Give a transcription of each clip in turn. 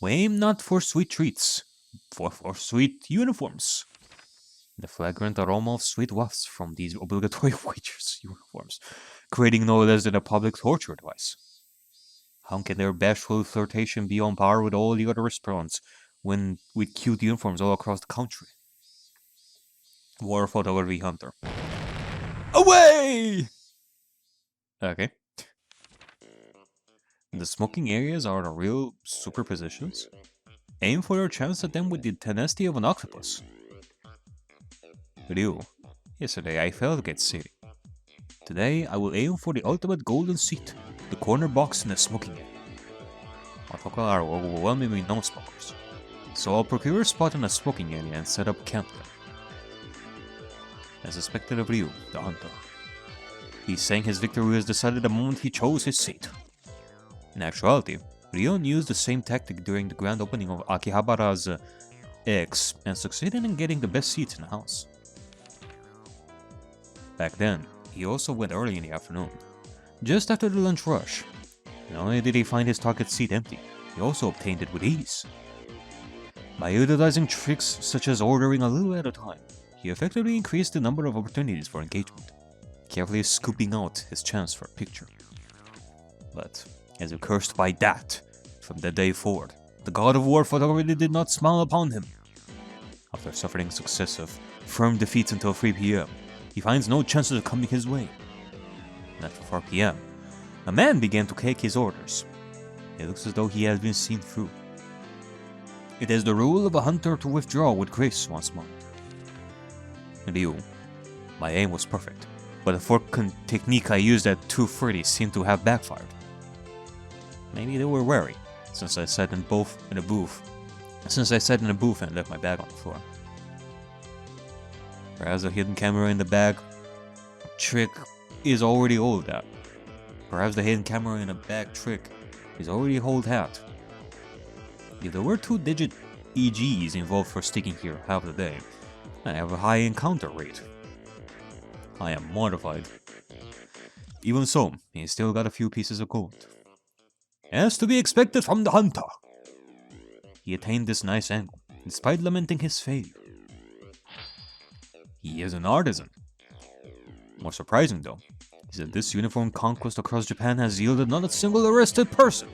We aim not for sweet treats, for sweet uniforms. The flagrant aroma of sweet wafts from these obligatory waitress uniforms, creating no less than a public torture device. How can their bashful flirtation be on par with all the other restaurants when with cute uniforms all across the country? War photography hunter. Away! Okay. The smoking areas are the real superpositions. Aim for your chance at them with the tenacity of an octopus. Ryu, yesterday I failed to get city. Today I will aim for the ultimate golden seat, the corner box in the smoking area. Otaka are overwhelmingly non-smokers, so I'll procure a spot in the smoking area and set up camp there. As suspected of Ryu, the hunter. He sang his victory was decided the moment he chose his seat. In actuality, Ryon used the same tactic during the grand opening of Akihabara's X and succeeded in getting the best seats in the house. Back then, he also went early in the afternoon, just after the lunch rush. Not only did he find his target seat empty, he also obtained it with ease. By utilizing tricks such as ordering a little at a time, he effectively increased the number of opportunities for engagement, carefully scooping out his chance for a picture. But, as if cursed by that, from that day forward, the god of war photography did not smile upon him. After suffering successive, firm defeats until 3 p.m., he finds no chances of coming his way. And after 4 p.m., a man began to take his orders. It looks as though he has been seen through. It is the rule of a hunter to withdraw with grace once a month. Ryu, my aim was perfect, but the fork technique I used at 2:30 seemed to have backfired. Maybe they were wary, since I sat in a booth and left my bag on the floor. Perhaps a hidden camera in the bag trick is already old hat. Perhaps the hidden camera in a bag trick is already old hat. If there were 2-digit EGs involved for sticking here half the day, I have a high encounter rate. I am mortified. Even so, he still got a few pieces of gold. As to be expected from the hunter. He attained this nice angle, despite lamenting his failure. He is an artisan. More surprising though, is that this uniform conquest across Japan has yielded not a single arrested person.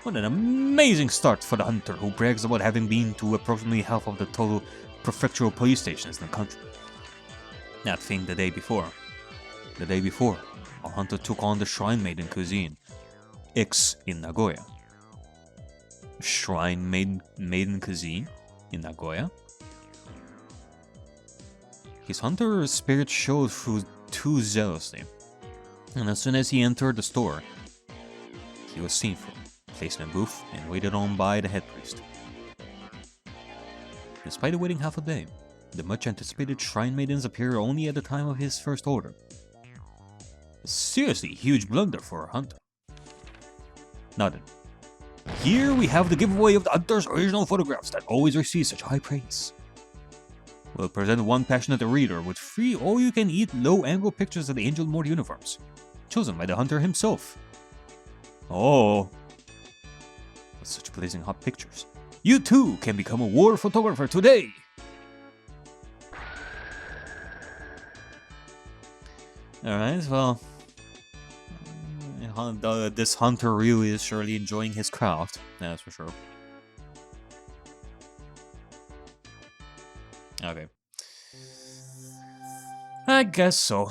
What an amazing start for the hunter who brags about having been to approximately half of the total prefectural police stations in the country. That thing the day before, our hunter took on the Shrine Maiden cuisine, X in Nagoya. Shrine Maiden cuisine in Nagoya? His hunter spirit showed through too zealously, and as soon as he entered the store, he was seen through, placed in a booth, and waited on by the head priest. Despite waiting half a day, the much anticipated Shrine Maidens appear only at the time of his first order. A seriously huge blunder for a hunter. Now then, here we have the giveaway of the hunter's original photographs that always receive such high praise. We'll present one passionate reader with 3 all-you-can-eat low-angle pictures of the Angel Mode uniforms, chosen by the hunter himself. Oh, with such blazing hot pictures, you too can become a war photographer today! Alright, well, this hunter really is surely enjoying his craft, that's for sure. Okay. I guess so.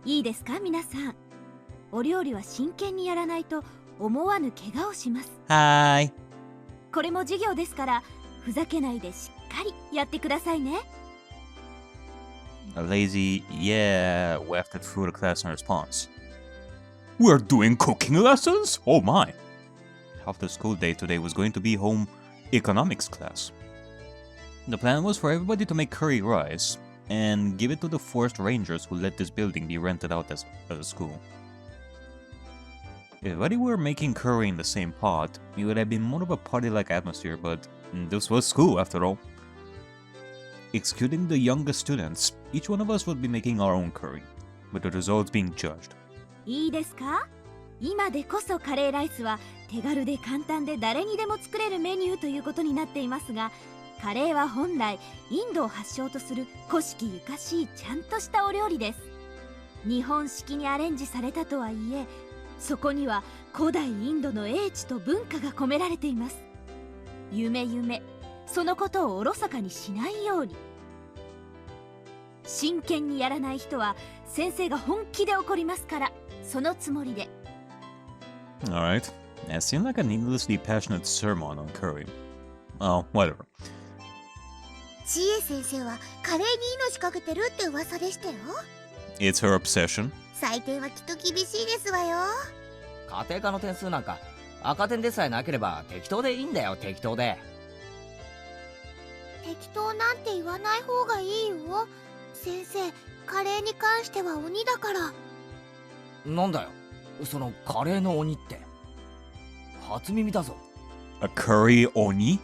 いいですか皆さん。お料理は真剣にやらないと思わぬ怪我をします。はーい。これも授業ですからふざけないでしっかりやってくださいね。A lazy yeah wafted through the class in response. We're doing cooking lessons? Oh my! Half the school day today was going to be home economics class. The plan was for everybody to make curry rice and give it to the forest rangers who let this building be rented out as a school. If everybody were making curry in the same pot, it would have been more of a party-like atmosphere, but this was school after all. Excluding the youngest students, each one of us would be making our own curry, with the results being judged. いいですか？今でこそカレーライスは手軽で簡単で誰にでも作れるメニューということになっていますが、カレーは本来インドを発祥とする古式ゆかしいちゃんとしたお料理です。日本式にアレンジされたとはいえ、そこには古代インドの英知と文化が込められています。夢そのことをおろそかにしないように。真剣にやらない人は先生が本気で怒りますから、そのつもりで。Alright, that seemed like a needlessly passionate sermon on curry. Oh, whatever. 知恵先生はカレーに命かけてるって噂でしたよ。 It's her obsession. 採点はきっと厳しいですわよ。家庭科の点数なんか赤点でさえなければ適当でいいんだよ、適当で。適当なんて言わない方がいいよ。先生、カレーに関しては鬼だから。なんだよ、そのカレーの鬼って。初耳だぞ。A curry oni?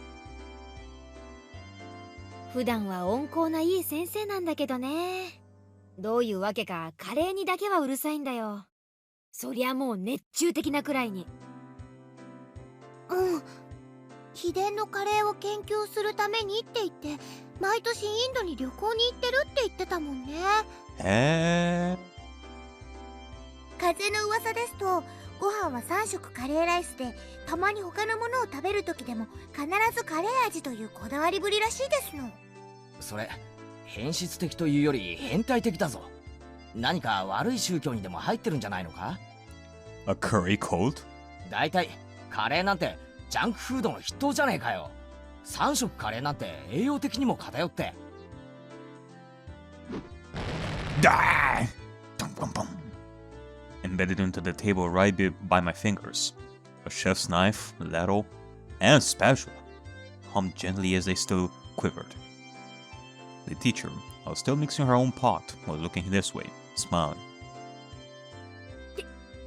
普段は温厚ないい先生なんだけどね。どういうわけかカレーにだけはうるさいんだよ。そりゃもう熱中的なくらいに。うん。秘伝のカレーを研究するためにって言って毎年インドに旅行に行ってるって言ってたもんね。風の噂ですと、ご飯は3食カレーライスで、たまに他のものを食べる時でも必ずカレー味というこだわりぶりらしいですの。それ変質的というより変態的だぞ。何か悪い宗教にでも入ってるんじゃないのか？ A curry cult? だいたいカレーなんてジャンクフードの筆頭じゃねえかよ。3食カレーなんて栄養的にも偏って。Die! Embedded into the table right by my fingers. A chef's knife, ladle, and spatula hummed gently as they still quivered. The teacher, while still mixing her own pot, was looking this way, smiling.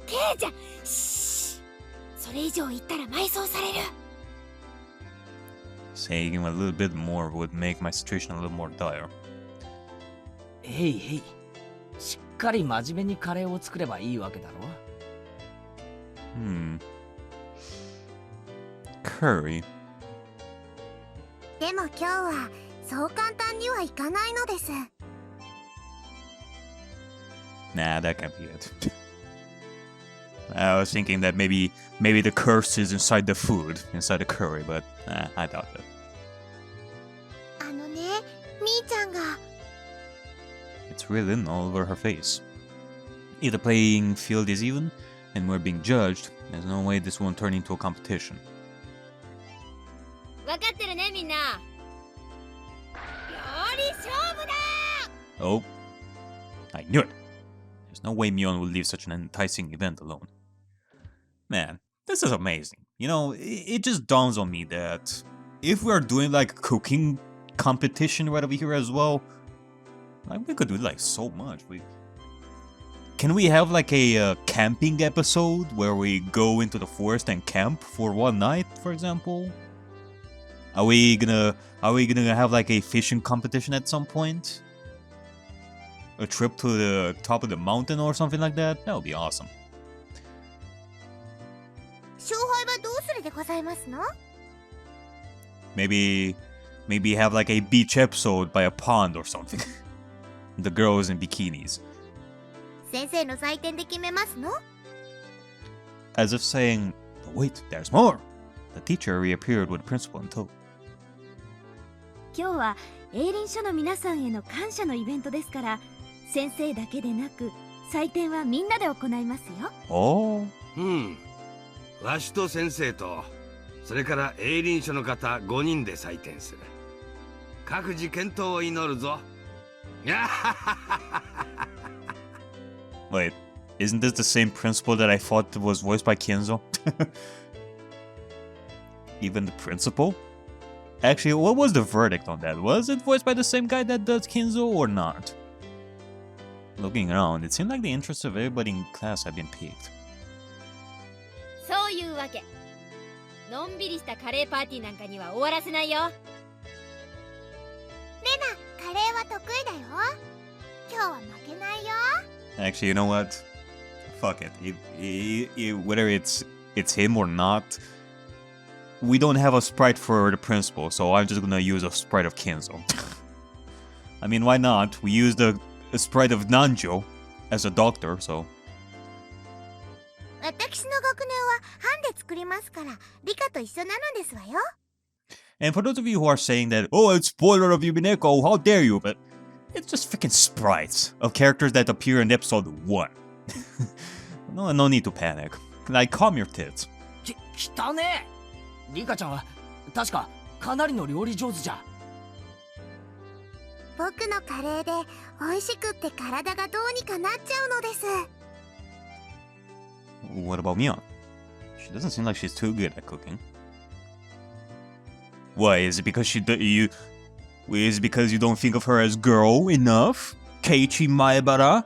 ケイちゃん、シー、それ以上言ったら埋葬される。Saying a little bit more would make my situation a little more dire. へいへい、しっかり真面目にカレーを作ればいいわけだろ。Curry. でも今日はそう簡単にはいかないのです。Nah, that can't be it. I was thinking that maybe the curse is inside the food, inside the curry, but I doubt that. あのね、みーちゃんが。It's written all over her face. If the playing field is even, and we're being judged, there's no way this won't turn into a competition. 分かってるね、みんな。料理勝負だ！ Oh, I knew it. There's no way Mion would leave such an enticing event alone. Man, this is amazing. You know, it just dawns on me that if we are doing like a cooking competition right over here as well, like we could do like so much. Can we have like a camping episode where we go into the forest and camp for one night, for example? Are we gonna have like a fishing competition at some point? A trip to the top of the mountain or something like that? That would be awesome. 勝敗はどうするでございますの？ Maybe have like a beach episode by a pond or something. The girls in bikinis. 先生の採点で決めますの？ As if saying, wait, there's more. The teacher reappeared with the principal in tow. 今日は営林署の皆さんへの感謝のイベントですから、先生だけでなく採点はみんなで行いますよ。Oh. わしと先生と、それから営林署の方5人で採点する。各自健闘を祈るぞ。Wait, isn't this the same principal that I thought was voiced by Kenzo? Even the principal? Actually, what was the verdict on that? Was it voiced by the same guy that does Kenzo or not? Looking around, it seemed like the interests of everybody in class had been piqued. そういうわけ。のんびりしたカレーパーティーなんかには終わらせないよ。レナ、は負けないよ。 Actually, you know what? Fuck it. Whether it's him or not, we don't have a sprite for the principal, so I'm just gonna use a sprite of Kenzo. I mean, why not? We used a sprite of Nanjo as a doctor, so. 私の学年は班で作りますから、理科と一緒なのですわよ。 And for those of you who are saying that, oh, it's spoiler of Yumineko, how dare you, but it's just freaking sprites of characters that appear in episode 1. No need to panic. Like, calm your tits. 汚ねえ。リカちゃんは確かかなりの料理上手じゃ。僕のカレーで美味しくって体がどうにかなっちゃうのです。 What about Mion? She doesn't seem like she's too good at cooking. Why, is it because is it because you don't think of her as girl enough? Keiichi Maebara?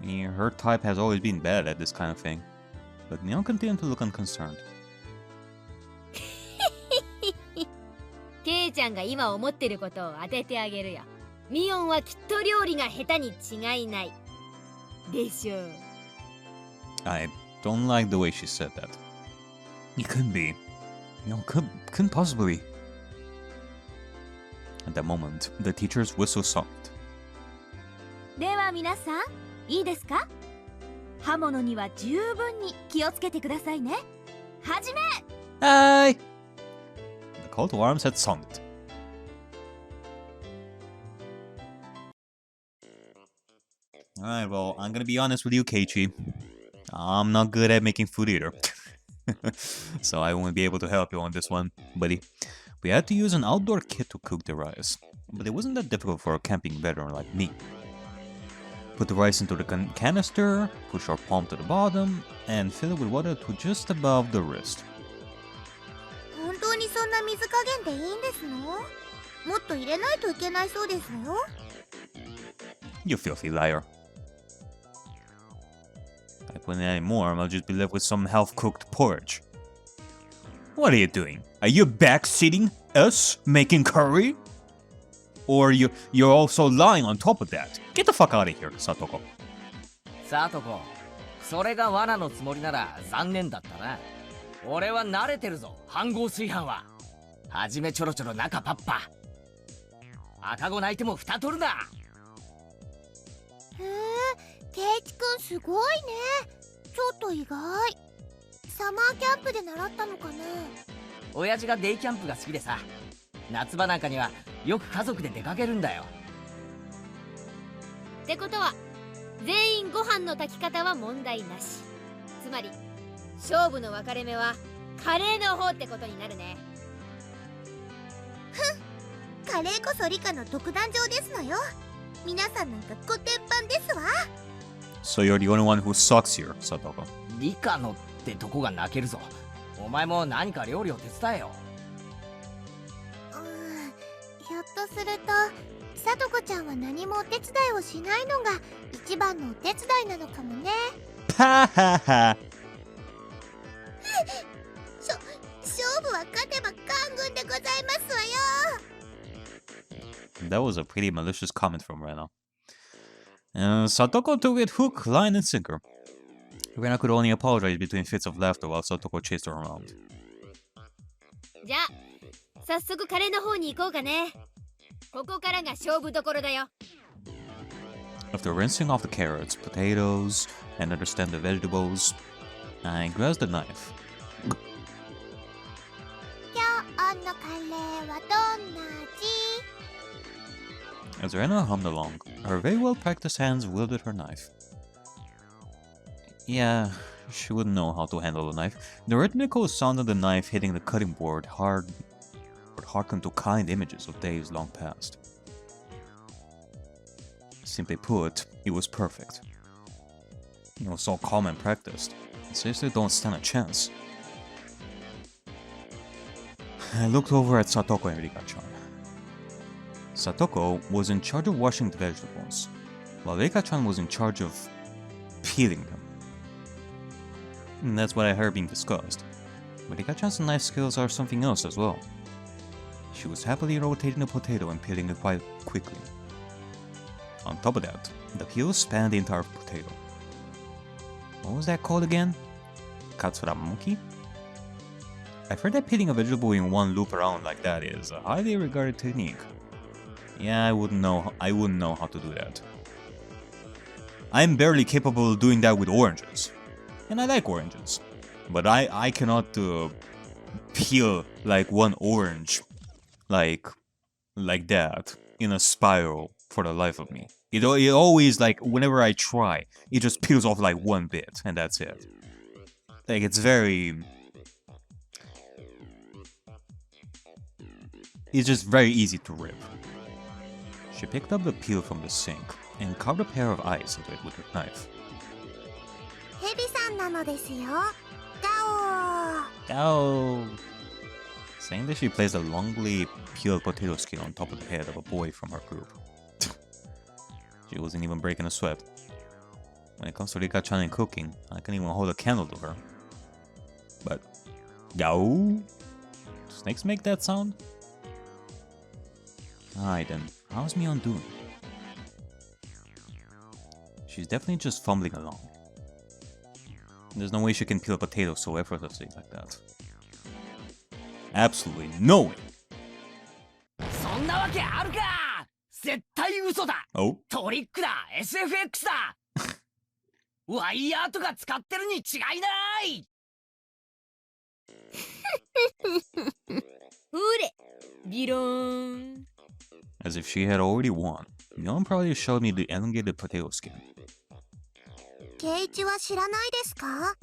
Yeah, her type has always been bad at this kind of thing. But Mion continued to look unconcerned. ケイちゃんが今思ってることを当ててあげるよ。ミオンはきっと料理が下手に違いない。でしょう。 I don't like the way she said that. It couldn't be. Mion couldn't possibly. At that moment, the teacher's whistle stopped. では皆さん、いいですか？刃物には十分に気をつけてくださいね。はじめ！ Hi! The call to arms had sounded. Alright, well, I'm gonna be honest with you, Keiichi. I'm not good at making food either. So I won't be able to help you on this one, buddy. We had to use an outdoor kit to cook the rice, but it wasn't that difficult for a camping veteran like me. Put the rice into the canister, push our palm to the bottom, and fill it with water to just above the wrist. 本当にそんな水加減でいいんですの？もっと入れないといけないそうですよ。 You filthy liar. If I put in any more, I'll just be left with some half-cooked porridge. What are you doing? Are you backseating us making curry? Or you're also lying on top of that? Get the fuck out of here, Satoko. さとこ、それが罠のつもりなら残念だったな。俺は慣れてるぞ、飯盒炊飯は。はじめちょろちょろ中パッパ。赤子泣いても蓋取るな。へえ、ケイチくんすごいね。ちょっと意外。サマーキャンプで習ったのかね。親父がデイキャンプが好きでさ、夏場なんかにはよく家族で出かけるんだよ。ってことは全員ご飯の炊き方は問題なし。つまり勝負の分かれ目はカレーの方ってことになるね。ふん、カレーこそ理科の独壇場ですのよ。皆さんなんかコテンパンですわ。 So you're the only one who sucks here, Satoko. 理科のってとこが泣けるぞ。お前も何か料理を手伝えよ。ひょっとするとさとこちゃんは何もお手伝いをしないのが一番のお手伝いなのかもね。Ha ha ha! 勝負は勝てば官軍でございますわよ。 That was a pretty malicious comment from Rena. Satoko took it hook, line, and sinker. Rena could only apologize between fits of laughter while Satoko chased her around. じゃあ早速カレーの方に行こうかね。ここからが勝負どころだよ。 After rinsing off the carrots, potatoes, and understand the vegetables, I grasped the knife. 今日のカレーはどんな味？ As Rena hummed along, her very well-practiced hands wielded her knife. Yeah, she wouldn't know how to handle a knife. The rhythmical sound of the knife hitting the cutting board harkened to kind images of days long past. Simply put, it was perfect. It was so calm and practiced. I seriously don't stand a chance. I looked over at Satoko and Rika-chan. Satoko was in charge of washing the vegetables, while Rika-chan was in charge of peeling them. And that's what I heard being discussed. But Rika-chan's knife skills are something else as well. She was happily rotating the potato and peeling it quite quickly. On top of that, the peel spanned the entire potato. What was that called again? Katsuramuki? I've heard that peeling a vegetable in one loop around like that is a highly regarded technique. Yeah, I wouldn't know how to do that. I'm barely capable of doing that with oranges. And I like oranges. But I cannot peel like one orange like that in a spiral for the life of me. It always, like, whenever I try, it just peels off like one bit and that's it. Like, it's just very easy to rip. She picked up the peel from the sink and carved a pair of eyes into it with her knife. ヘビさんなのですよ。ガオー。 Ow! Saying that she placed a longly peeled potato skin on top of the head of a boy from her group. She wasn't even breaking a sweat. When it comes to Rika-chan and cooking, I can't even hold a candle to her. But, Gao? Snakes make that sound? Alright then, how's Mion doing? She's definitely just fumbling along. There's no way she can peel a potato so effortlessly like that. Absolutely no way! そんなわけあるか。絶対嘘だ。 Oh? トリックだ。SFX だ。ワイヤーとか使ってるに違いない。ほれ、ビローン。 As if she had already won, Mion probably showed me the elongated potato skin. ケイチは知らないですか？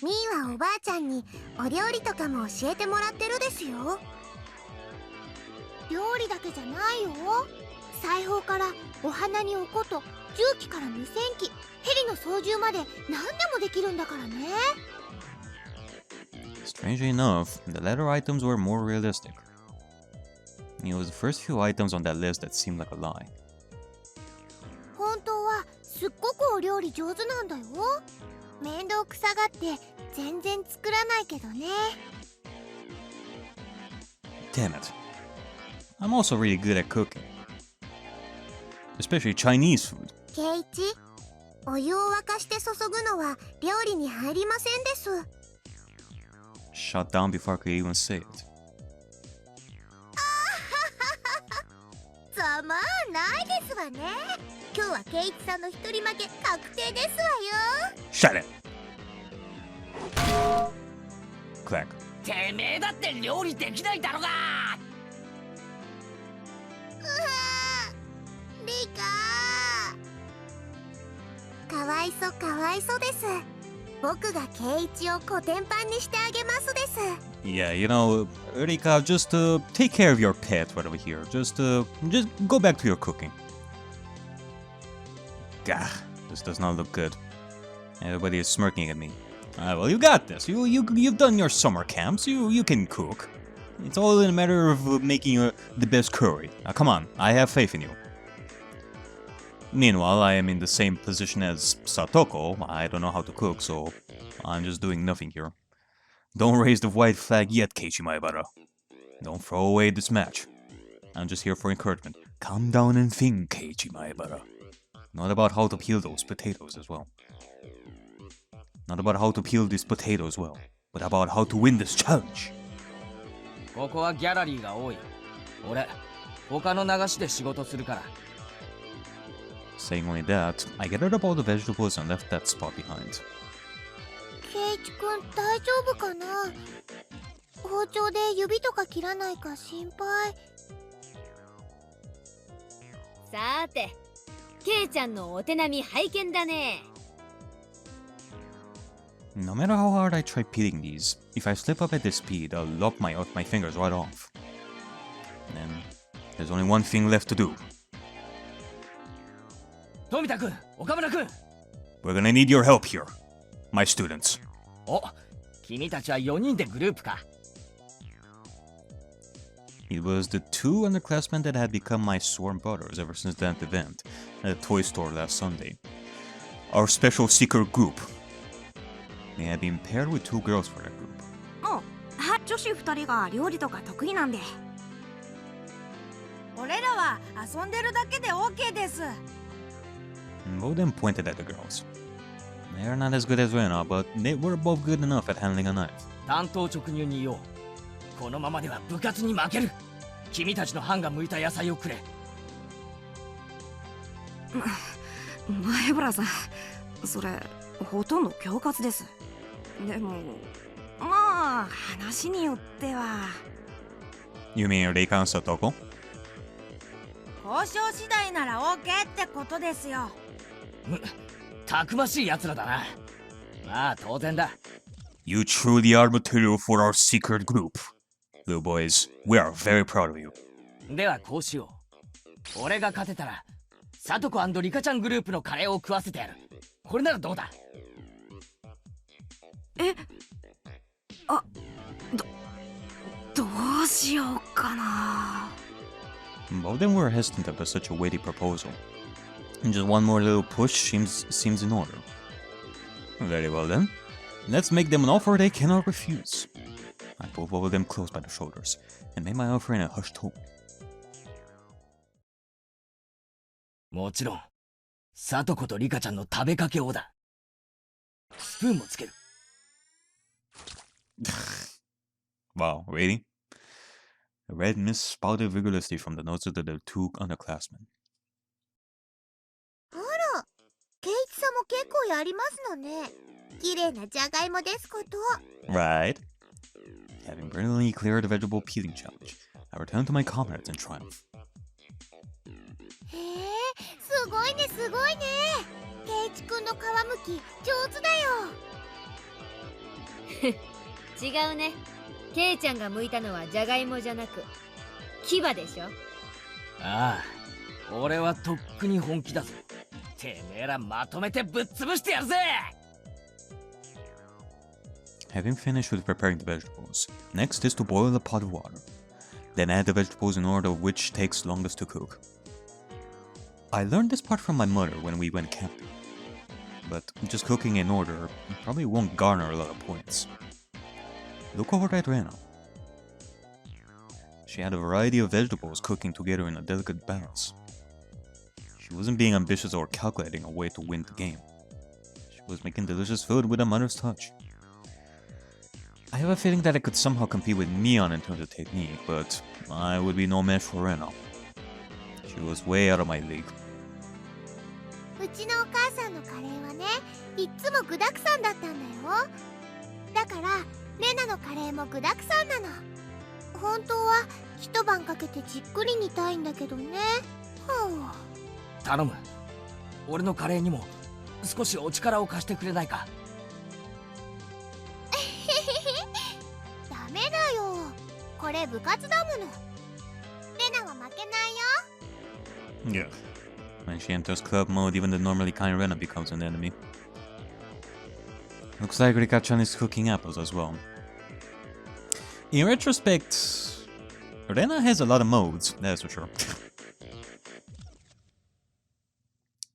ミーはおばあちゃんにお料理とかも教えてもらってるですよ。料理だけじゃないよ。裁縫からお花におこと、重機から無線機、ヘリの操縦まで何でもできるんだからね。Strangely enough, the latter items were more realistic. It was the first few items on that list that seemed like a lie. 本当はすっごくお料理上手なんだよ。面倒くさがって全然作らないけどね。Damn it. I'm also really good at cooking. Especially Chinese food. ケイチ、お湯を沸かして注ぐのは料理に入りませんです。Shut down before I could even say it. ざまあないですわね。今日はケイチさんの一人負け確定ですわよ。 Shut it! Clack. てめえだって料理できないだろが。リカかわいそかわいそです。僕がケイチをコテンパンにしてあげますです。 Yeah, you know, Rika, just take care of your pet right over here. Just go back to your cooking. Gah, this does not look good. Everybody is smirking at me. Well, you got this. You've done your summer camps. You can cook. It's all in a matter of making the best curry. Now, come on, I have faith in you. Meanwhile, I am in the same position as Satoko. I don't know how to cook, so I'm just doing nothing here. Don't raise the white flag yet, Keiichi Maebara. Don't throw away this match. I'm just here for encouragement. Calm down and think, Keiichi Maebara. Not about how to peel those potatoes as well. Not about how to peel this potato as well, but about how to win this challenge. ここはギャラリーが多い。俺、他の流しで仕事するから。 Saying only that, I gathered up all the vegetables and left that spot behind. ケイチくん大丈夫かな？包丁で指とか切らないか心配。さて、ケイちゃんのお手並み拝見だね。 No matter how hard I try peeling these, if I slip up at this speed, I'll lop my fingers right off. And then, there's only one thing left to do. 富田君、岡村君。 We're gonna need your help here, my students. お、君たちは4人でグループか。 It was the two underclassmen that had become my sworn brothers ever since that event at a toy store last Sunday. Our special secret group. They had been paired with two girls for that group. あ、女子2人が料理とか得意なんで。俺らは遊んでるだけで OK です。Both of them pointed at the girls. They're not as good as Rena, but they were both good enough at handling a knife. 単刀直入に言おう。このままでは部活に負ける。君たちの班が向いた野菜をくれ。前原さん、それほとんど恐喝です。でもまあ話によっては。 You mean they can't Satoko? 交渉次第なら OK ってことですよ。たくましい奴らだな。まあ当然だ。You truly are material for our secret group. Little boys, we are very proud of you. ではこうしよう。俺が勝てたらサトコ&リカちゃんグループのカレーを食わせてやる。これならどうだ？え、あ、どうしようかな。 Both of them were hesitant after such a weighty proposal. Just one more little push seems in order. Very well then. Let's make them an offer they cannot refuse. I pulled both of them close by the shoulders and made my offer in a hushed tone. もちろん、サトコとリカちゃんの食べかけをだ。スプーンもつける。Wow, really? A red mist spouted vigorously from the noses of the two underclassmen. あら、ケイチさんも結構やりますのね。綺麗なじゃがいもですこと。Right. Having brilliantly cleared the vegetable peeling challenge, I returned to my comrades in triumph. へえ、すごいねすごいね。ケイチくんの皮むき上手だよ。違うね。ケイちゃんが剥いたのはじゃがいもじゃなく牙でしょ。ああ、俺はとっくに本気だぞ。てめえらまとめてぶっ潰してやるぜ。 Having finished with preparing the vegetables, next is to boil a pot of water. Then add the vegetables in order of which takes longest to cook. I learned this part from my mother when we went camping, but just cooking in order probably won't garner a lot of points. Look over at Rena. She had a variety of vegetables cooking together in a delicate balance. She wasn't being ambitious or calculating a way to win the game. She was making delicious food with a mother's touch. I have a feeling that I could somehow compete with Mion in terms of technique, but I would be no match for Rena. She was way out of my league. うちのお母さんのカレーはね、いっつも具だくさんだったんだよ。だからレナのカレーも具だくさんなの。本当は一晩かけてじっくり煮たいんだけどね。頼む。俺のカレーにも少しお力を貸してくれないか。ダメだよ。これ部活だもの。レナは負けないよ。Yeah. When she enters club mode, even the normally kind Rena becomes an enemy. Looks like Rika-chan is cooking apples as well. In retrospect, Rena has a lot of modes, that's for sure.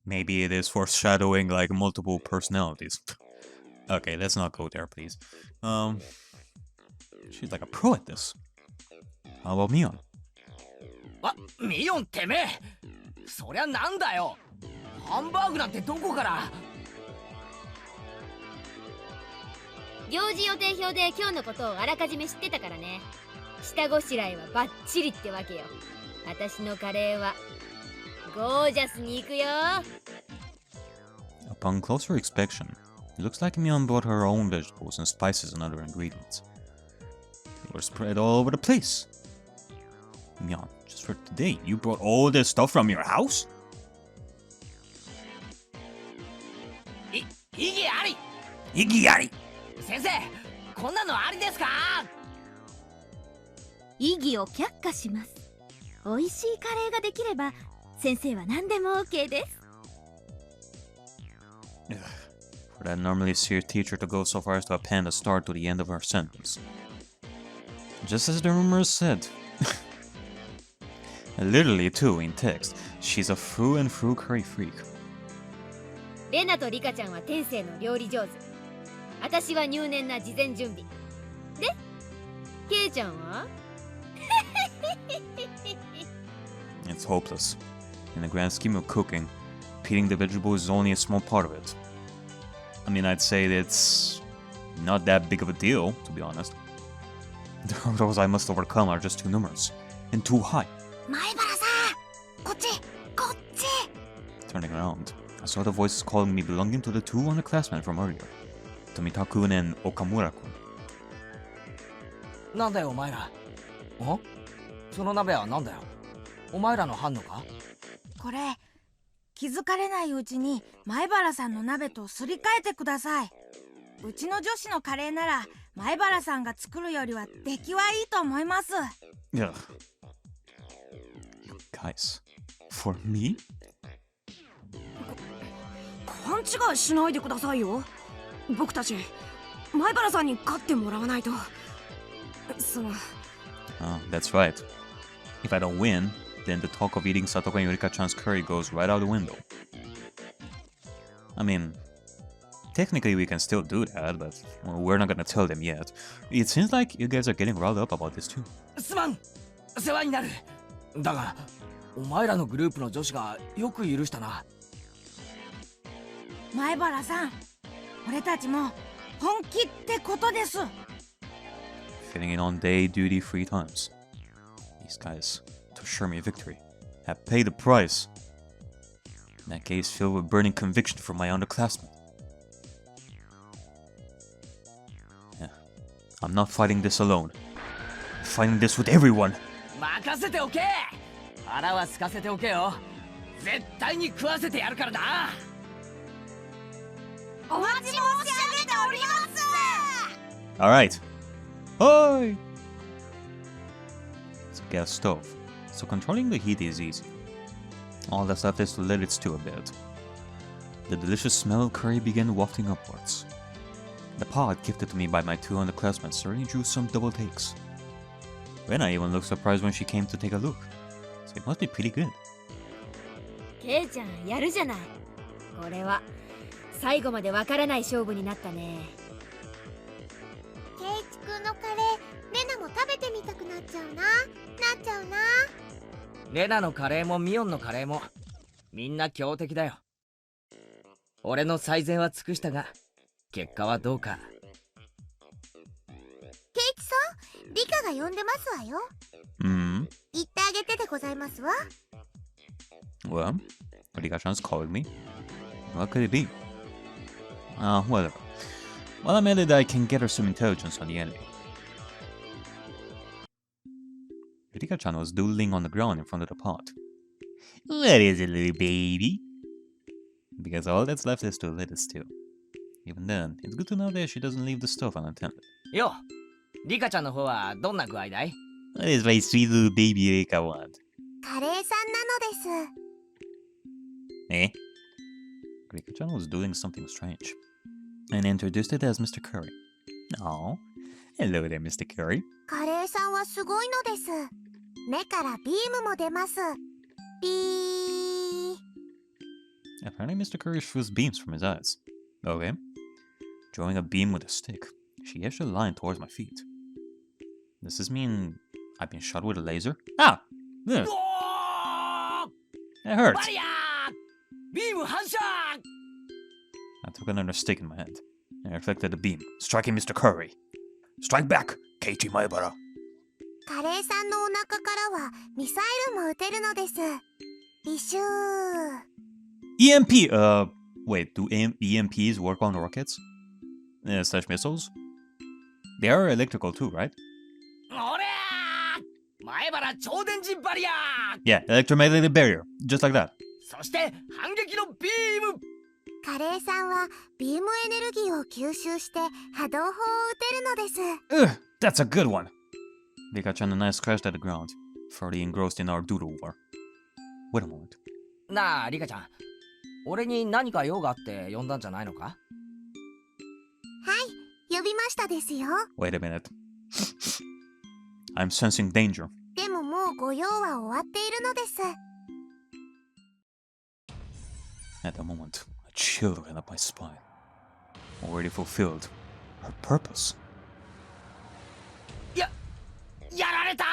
Maybe it is foreshadowing like multiple personalities. Okay, let's not go there, please. She's like a pro at this. How about Mion? あ、ミヨンてめえ。そりゃなんだよ。ハンバーグなんてどこから。行事予定表で今日のことをあらかじめ知ってたからね。下ごしらえはバッチリってわけよ。私のカレーはゴージャスに行くよ。 Upon closer inspection, it looks like Mion brought her own vegetables and spices and other ingredients. They were spread all over the place. Mion, just for today, you brought all this stuff from your house? 異議あり。異議あり。先生、こんなのありですか？異議を却下します。美味しいカレーができれば先生は何でも OK です。 For that normally serious teacher to go so far as to append a star to the end of her sentence. Just as the rumors said. Literally too, in text, she's a through and through curry freak. レナとリカちゃんは天性の料理上手。私は入念な事前準備。で、ケイちゃんはIt's hopeless. In the grand scheme of cooking, peeling the vegetables is only a small part of it. I mean, I'd say it's not that big of a deal, to be honest. The hurdles I must overcome are just too numerous and too high. 前原さん、こっちこっち。 Turning around, I saw the voices calling me belonging to the two underclassmen from earlier, Tomita-kun and Okamura-kun. なんだよお前ら。その鍋はなんだよ。お前らの班のか？これ気づかれないうちに前原さんの鍋とすり替えてください。うちの女子のカレーなら前原さんが作るよりは出来はいいと思います。 Ugh. Guys, for me? 勘違いしないでくださいよ。僕たち前原さんに勝ってもらわないと。Oh, that's right. If I don't win, then the talk of eating Satoko and Yurika-chan's curry goes right out the window. I mean, technically we can still do that, but we're not gonna tell them yet. It seems like you guys are getting riled up about this too. すまん、世話になる。だがお前らのグループの女子がよく許したな。前原さん、俺たちも本気ってことです。 Fitting in on day duty 3 times. These guys, to assure me victory, have paid the price. That case filled with burning conviction for my underclassmen. Yeah, I'm not fighting this alone. I'm fighting this with everyone. 任せておけ。腹は空かせておけよ。絶対に食わせてやるからな。お待ち申し上げております。 Alright. Hi! It's a gas stove, so controlling the heat is easy. All that's left is to let it stew a bit. The delicious smell of curry began wafting upwards. The pot gifted to me by my two underclassmen certainly drew some double takes. Rena even looked surprised when she came to take a look, so it must be pretty good. ケイちゃんやるじゃない。これは最後までわからない勝負になったね。ケイチくんのカレー、レナも食べてみたくなっちゃうな。レナのカレーもミオンのカレーもみんな強敵だよ。俺の最善は尽くしたが結果はどうか。ケイチさん、リカが呼んでますわよ。Hmm? 言ってあげてでございますわ。Well, Rika-chan's calling me. What could it be? Whatever. Well, I admitted I can get her some intelligence on the enemy. Rika-chan was doodling on the ground in front of the pot. What is it, little baby? Because all that's left is to let it stew. Even then, it's good to know that she doesn't leave the stove unattended. よ、リカちゃんの方はどんな具合だい？ What is my sweet little baby Rika want? カレーさんなのです。 Eh? Rika-chan was doing something strange, and introduced it as Mr. Curry. Oh, hello there, Mr. Curry. カレーさんはすごいのです。目からビームも出ます。ビー。 Apparently, Mr. Curry shoots beams from his eyes. Okay. Drawing a beam with a stick, she gestured a line towards my feet. Does this mean I've been shot with a laser? Ah! Ugh. おー！ That hurt. バリアー！ビーム反射！ I took another stick in my hand and reflected the beam, striking Mr. Curry. Strike back, Keiichi Maebara. カレーさんのお腹からはミサイルも撃てるのです。ビシュー。 EMP! Wait, do EMPs work on rockets? Slash missiles? They are electrical too, right? おりゃー！前原超電磁バリアー！ Yeah, electromagnetic barrier, just like that. そして反撃のビーム！カレーさんはビームエネルギーを吸収して波動砲を撃てるのです。 Ugh, that's a good one. Rika-chan and I scratched at the ground, thoroughly engrossed in our doodle war. Wait a moment. なあリカちゃん、俺に何か用があって呼んだんじゃないのか？はい、呼びましたですよ。 Wait a minute. I'm sensing danger. でももうご用は終わっているのです。 At the moment, a chill ran up my spine. Already fulfilled her purpose. やられた！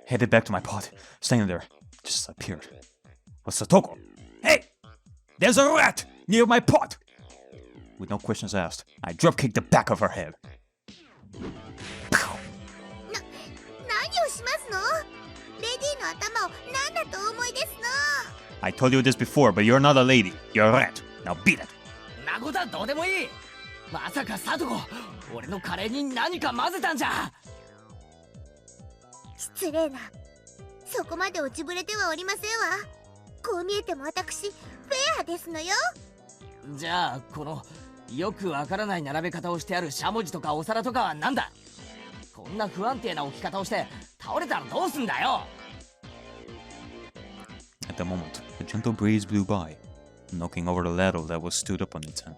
Headed back to my pot, standing there, just appeared. What's Satoko? Hey! There's a rat near my pot! With no questions asked, I dropkicked the back of her head. 何をしますの？レディの頭を何だとお思いですの？ I told you this before, but you're not a lady. You're a rat. Now beat it. なことはどうでもいい。まさかサトコ、俺のカレーに何か混ぜたんじゃ。失礼な。そこまで落ちぶれてはおりませんわ。こう見えても私フェアですのよ。じゃあこのよくわからない並べ方をしてあるしゃもじとかお皿とかはなんだ。こんな不安定な置き方をして倒れたらどうすんだよ。 At the moment, a gentle breeze blew by, knocking over the ladle that was stood up on its end.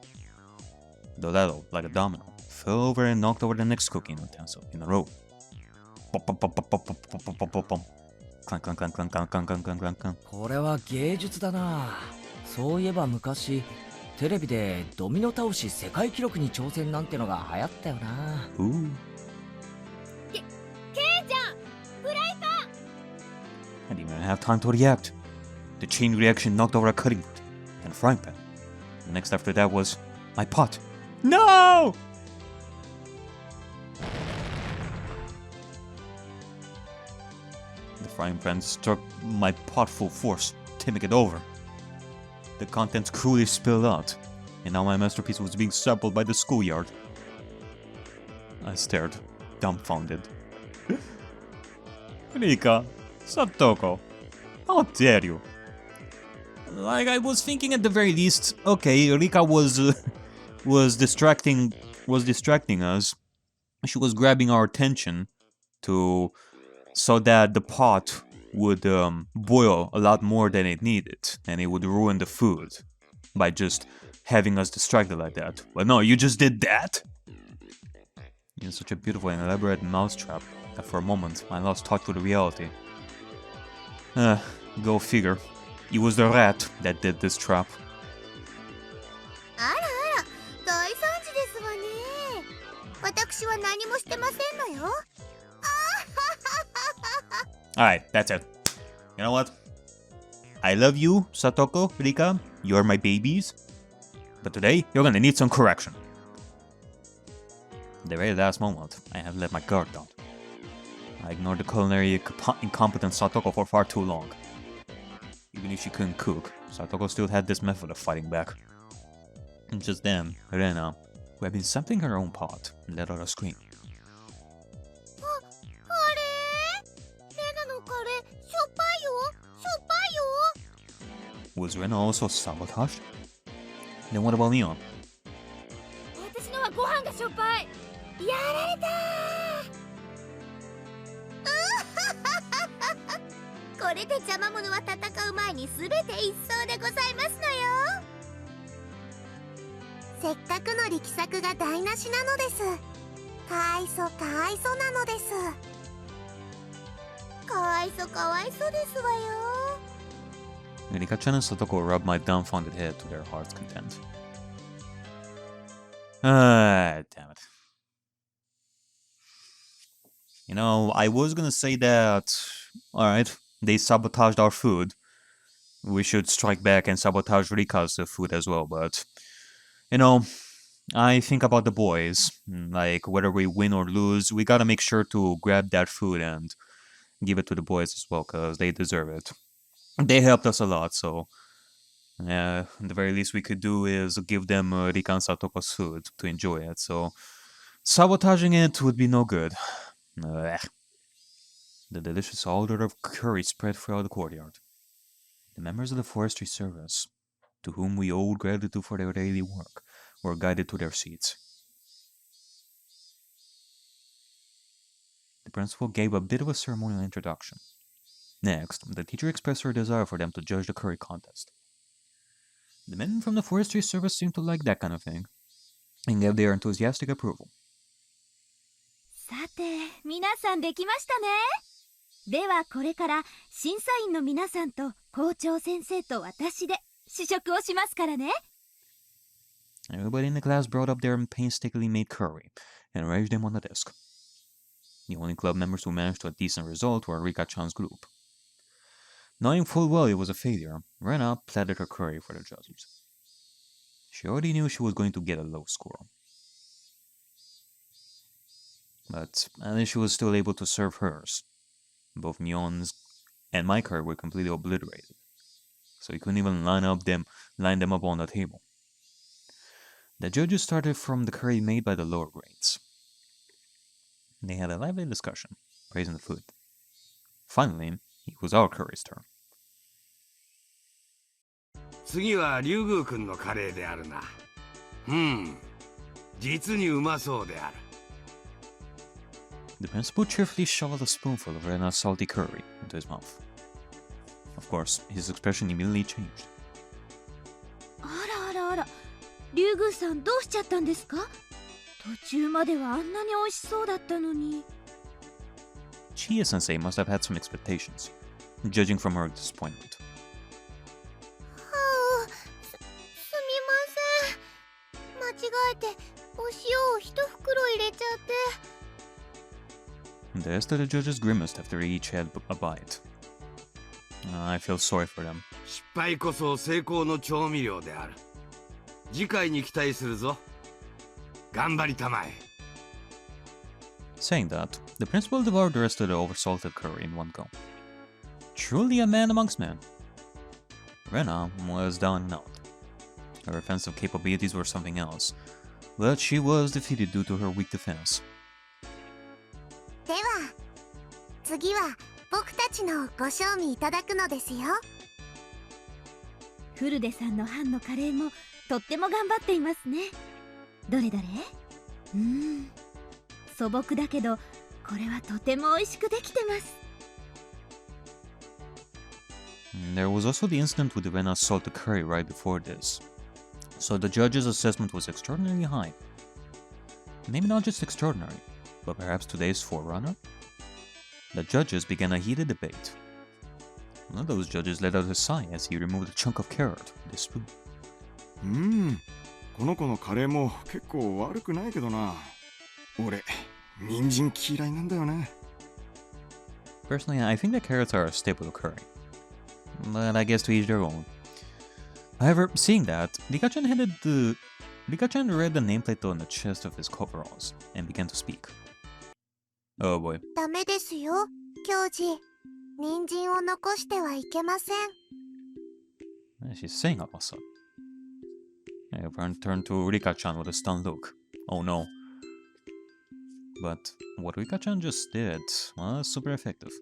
The ladle, like a domino, fell over and knocked over the next cooking utensil in a row. Pop, pop, pop, pop, pop, pop, pop, pop, pop, pop. Clank, clank, clank, clank, clank, clank, clank, clank, clank. これは芸術だな。そういえば昔テレビでドミノ倒し世界記録に挑戦なんてのが流行ったよな。 Ooh. ケイちゃん、フライパン。 I didn't even have time to react. The chain reaction knocked over a cutting board and a frying pan. The next after that was my pot. No! The frying pan struck my pot full force, tipping it over. The contents cruelly spilled out, and now my masterpiece was being sampled by the schoolyard. I stared, dumbfounded. Rika, Satoko, how dare you? Like, I was thinking at the very least, okay, Rika was distracting us. She was grabbing our attention so that the pot would boil a lot more than it needed, and it would ruin the food by just having us distracted like that. But no, you just did that? It's such a beautiful and elaborate mousetrap that for a moment I lost touch with reality. Go figure. It was the rat that did this trap. あらあら、大惨事ですわね。私は何もしてませんのよ。 Alright, that's it. You know what? I love you, Satoko, Rika. You're my babies. But today, you're gonna need some correction. At the very last moment, I have let my guard down. I ignored the culinary incompetent Satoko for far too long. Even if she couldn't cook, Satoko still had this method of fighting back. And just then, Rena, who had been sampling her own pot, let out a scream. あれ？レナのカレー、しょっぱいよ。しょっぱいよ。 Was Rena also sabotaged? Then what about Leon? 私のはご飯がしょっぱい。やられたー。これで邪魔者は戦う前に全て一掃でございますのよ。せっかくの力作が台無しなのです。かわいそかわいそなのです。かわいそかわいそですわよ。 Rika-chan and Satoko rubbed my dumbfounded head to their heart's content. Damn it. You know, I was gonna say that, alright, they sabotaged our food. We should strike back and sabotage Rika's food as well, but, you know, I think about the boys. Like, whether we win or lose, we gotta make sure to grab that food and give it to the boys as well, because they deserve it. They helped us a lot, so the very least we could do is give them Rika and Satoko's food to enjoy it, so sabotaging it would be no good. The delicious odor of curry spread throughout the courtyard. The members of the forestry service, to whom we owed gratitude for their daily work, were guided to their seats. The principal gave a bit of a ceremonial introduction. Next, the teacher expressed her desire for them to judge the curry contest. The men from the forestry service seemed to like that kind of thing, and gave their enthusiastic approval. さて、皆さんできましたね。ではこれから審査員の皆さんと校長先生と私で試食をしますからね。 Everybody in the class brought up their painstakingly made curry and arranged them on the desk. The only club members who managed to a decent result were Rika-chan's group. Knowing full well it was a failure, Rena platted her curry for the judges. She already knew she was going to get a low score. But at least she was still able to serve hers. Both Mion's and my curry were completely obliterated, so he couldn't even line them up on the table. The judges started from the curry made by the lower grades. They had a lively discussion, praising the food. Finally, it was our curry's turn. 次は竜宮くんのカレーであるな。実にうまそうである。 The principal cheerfully shoveled a spoonful of Rena's salty curry into his mouth. Of course, his expression immediately changed. あらあらあら、竜宮さんどうしちゃったんですか？途中まではあんなに美味しそうだったのに。Chie-sensei must have had some expectations, judging from her disappointment. すみません。間違えてお塩を一袋入れちゃって。 The rest of the judges grimaced after they each had a bite. I feel sorry for them. 失敗こそ成功の調味料である。次回に期待するぞ。頑張りたまえ。 Saying that, the principal devoured the rest of the oversalted curry in one go. Truly a man amongst men. Rena was down and out. Her offensive capabilities were something else, but she was defeated due to her weak defense. では次は僕たちのご賞味いただくのですよ。フルデさんの班のカレーもとっても頑張っていますね。どれどれ？素朴だけどこれはとても美味しくできてます。 There was also the incident with the Rena's salted curry right before this, so the judge's assessment was extraordinarily high. Maybe not just extraordinary, but perhaps today's forerunner? The judges began a heated debate. One of those judges let out a sigh as he removed a chunk of carrot with his spoon. この子のカレーも結構悪くないけどな。俺、人参嫌いなんだよね。 Personally, I think that carrots are a staple of curry. But I guess to each their own. However, seeing that, Rika-chan read the nameplate on the chest of his coveralls and began to speak. Oh boy. ダメですよ、教授。人参を残してはいけません。 She's saying all of a sudden. Everyone turned to Rika-chan with a stunned look. Oh no. But what Rika-chan just did was super effective.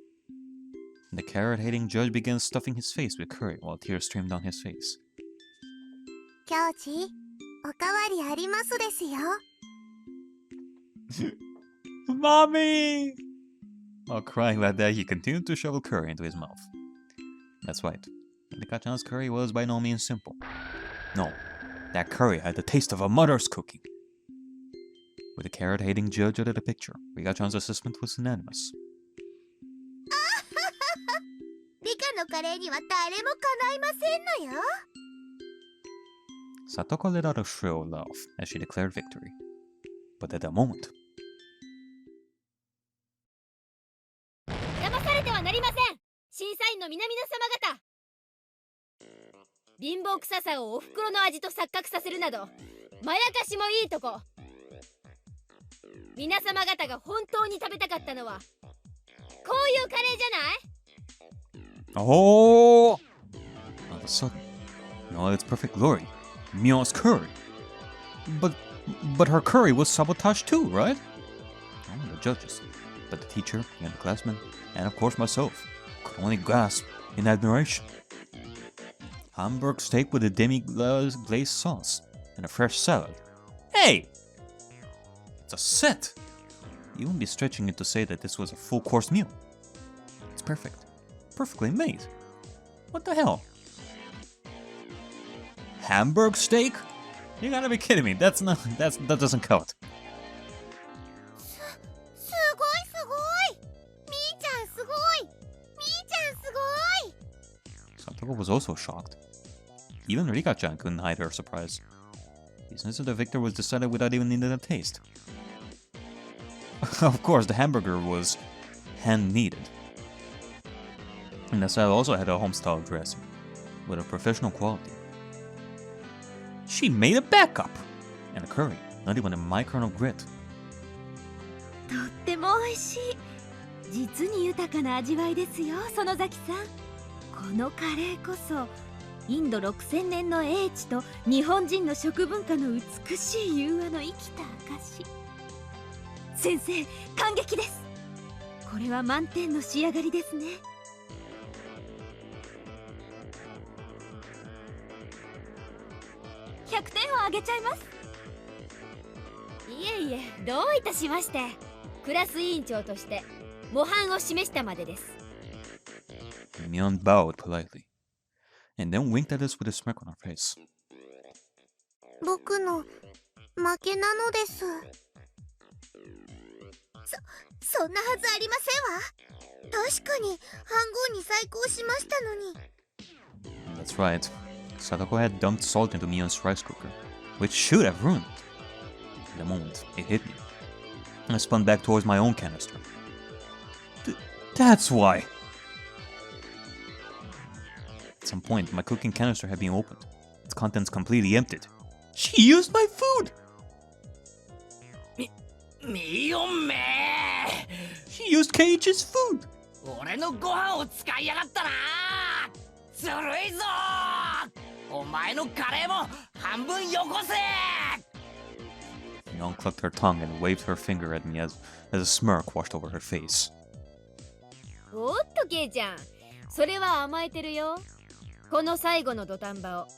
The carrot-hating judge began stuffing his face with curry while tears streamed down his face. 教授、おかわりありますですよ。 Mommy! While crying like that, he continued to shovel curry into his mouth. That's right. Rika-chan's curry was by no means simple. No, that curry had the taste of a mother's cooking. With the carrot-hating judge out of the picture, Rika-chan's assessment was unanimous. リカのカレーには誰もかないませんのよ。 Satoko let out a shrill laugh as she declared victory. But at that moment, 騙されてはなりません。審査員の皆々様方。貧乏臭さをお袋の味と錯覚させるなど、まやかしもいいとこ。皆様方が本当に食べたかったのは、こういうカレーじゃない？ oh! All of a sudden, in all its perfect glory, Mion's curry. But her curry was Sabotage too, right? Oh, the judges, but the teacher and the classmen, and of course myself, could only gasp in admiration. Hamburg steak with a demi-glazed sauce and a fresh salad. Hey! It's a set! You wouldn't be stretching it to say that this was a full-course meal. It's perfect. Perfectly made. What the hell? Hamburg steak? You gotta be kidding me. That doesn't count. すごいすごい。みーちゃんすごい。みーちゃんすごい。 Satoko was also shocked. Even Rika-chan couldn't hide her surprise. The sense of the victor was decided without even needing a taste. Of course, the hamburger was hand-kneaded. And the style also had a home-style dressing, with a professional quality. She made a backup! And a curry, not even a micron of grit. とっても美味しい。実に豊かな味わいですよ、園崎さん。このカレーこそインド6000年の英知と日本人の食文化の美しい融和の生きた証。先生、感激です。これは満点の仕上がりですね。100点をあげちゃいます。いえいえ、どういたしまして。クラス委員長として模範を示したまでです。Mion bowed politely, and then winked at us with a smirk on her face. 僕の負けなのです。そんなはずありませんわ。確かに飯盒に細工をしましたのに。That's right. Sadako had dumped salt into Mion's rice cooker, which should have ruined it. In the moment, it hit me. I spun back towards my own canister. That's why! At some point, my cooking canister had been opened, its contents completely emptied. She used my food! ミヨンめ She used Keiichi's food! 俺のご飯を使いやがったな。ずるいぞ。お前のカレーも半分よこせ。Mion clucked her tongue and waved her finger at me as a smirk washed over her face. おっとケイちゃん、それは甘えてるよ。この最後の土壇場を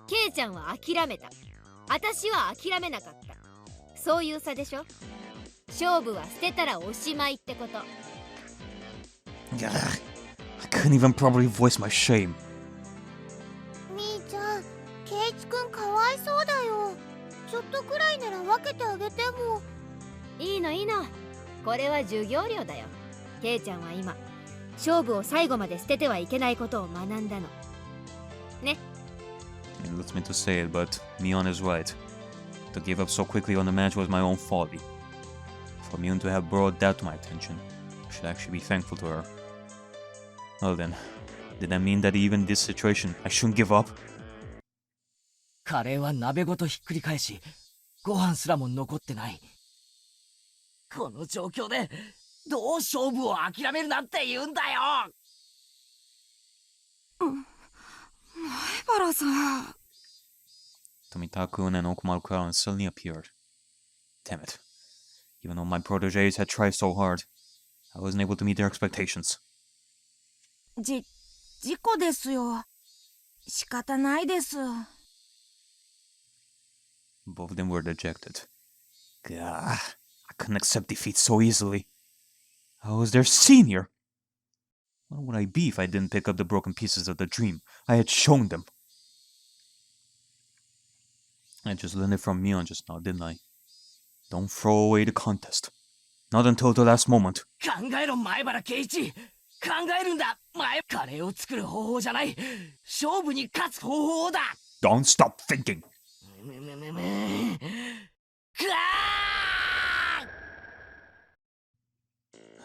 ケイちゃんは諦めた。私は諦めなかった。そういう差でしょ。勝負は捨てたらおしまいってこと。Ugh, I couldn't even properly voice my shame. みーちゃん、ケイチくんかわいそうだよ。ちょっとくらいなら分けてあげても。いいのいいの。これは授業料だよ。ケイちゃんは今勝負を最後まで捨ててはいけないことを学んだのね。It hurts me to say it, but Mion is right. To give up so quickly on the match was my own folly. For Mion to have brought that to my attention, I should actually be thankful to her. Well then, did that mean that even in this situation, I shouldn't give up? カレーは鍋ごとひっくり返し、ご飯すらも残ってない。この状況でどう勝負を諦めるなんて言うんだよ。前原さん。Tomita-kun and Okumaru-kun suddenly appeared. Damn it. Even though my proteges had tried so hard, I wasn't able to meet their expectations. 事故ですよ。仕方ないです。Both of them were dejected. Gah, I couldn't accept defeat so easily. I was their senior. What would I be if I didn't pick up the broken pieces of the dream I had shown them? I just learned it from Mion just now, didn't I? Don't throw away the contest. Not until the last moment. 考えろ前原圭一。考えるんだ。カレーを作る方法じゃない。勝負に勝つ方法だ。Don't stop thinking.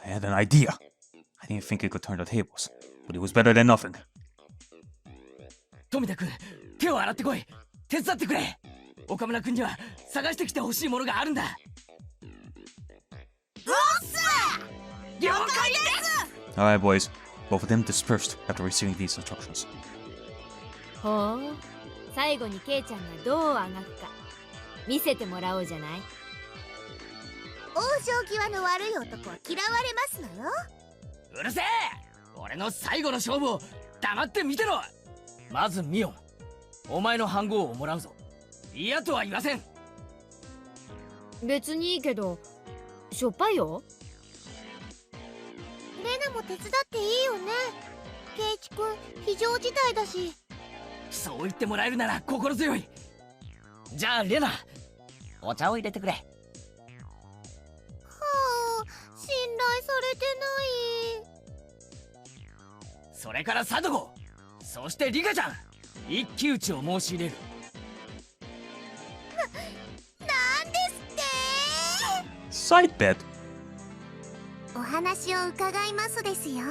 I had an idea. I didn't think it could turn the tables, but it was better than nothing. 富田君、手を洗ってこい。手伝ってくれ。岡村君には探してきてほしいものがあるんだ。了解です。 Alright, boys. Both of them dispersed after receiving these instructions. ほう、最後にケイちゃんがどうあがくか見せてもらおうじゃない。王将際の悪い男は嫌われますのよ。うるせえ。俺の最後の勝負を黙って見てろ。まずミオン、お前の飯盒をもらうぞ。嫌とは言わせん。別にいいけど、しょっぱいよ。レナも手伝っていいよね。ケイチくん非常事態だし。そう言ってもらえるなら心強い。じゃあレナ、お茶を入れてくれ。はあ、信頼されてない。それからサドゴ、そしてリカちゃん、一騎打ちを申し入れる。なんですって。Side bet. お話を伺いますですよ。